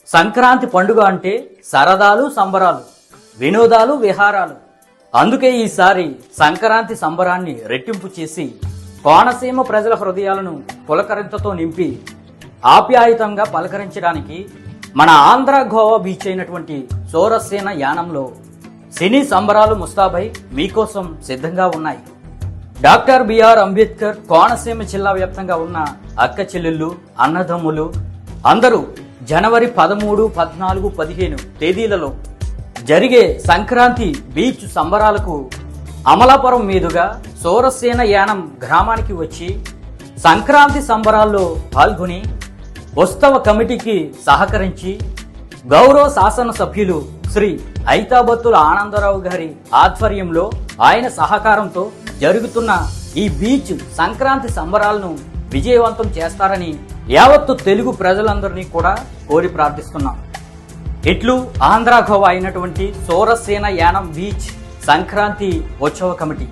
సంక్రాంతి పండుగ అంటే సరదాలు సంబరాలు, వినోదాలు విహారాలు. అందుకే ఈసారి సంక్రాంతి సంబరాన్ని రెట్టింపు చేసి కోనసీమ ప్రజల హృదయాలను పులకరింతతో నింపి ఆప్యాయుతంగా పలకరించడానికి మన ఆంధ్ర గోవా బీచ్ అయినటువంటి సోరసేన యానంలో సినీ సంబరాలు ముస్తాబై మీకోసం సిద్ధంగా ఉన్నాయి. డాక్టర్ బిఆర్ అంబేద్కర్ కోనసీమ జిల్లా వ్యాప్తంగా ఉన్న అక్క చెల్లెళ్ళు, అన్నదమ్ములు అందరూ జనవరి 13, 14, 15 తేదీలలో జరిగే సంక్రాంతి బీచ్ సంబరాలకు అమలాపురం మీదుగా సోరసేన యానం గ్రామానికి వచ్చి సంక్రాంతి సంబరాల్లో పాల్గొని ఉత్సవ కమిటీకి సహకరించి గౌరవ శాసనసభ్యులు శ్రీ ఐతాబత్తుల ఆనందరావు గారి ఆధ్వర్యంలో ఆయన సహకారంతో జరుగుతున్న ఈ బీచ్ సంక్రాంతి సంబరాలను విజయవంతం చేస్తారని యావత్తు తెలుగు ప్రజలందరినీ కూడా కోరి ప్రార్థిస్తున్నాం. ఇట్లు ఆంధ్ర గోవా అయినటువంటి సోరసేన యానం బీచ్ సంక్రాంతి ఉత్సవ కమిటీ.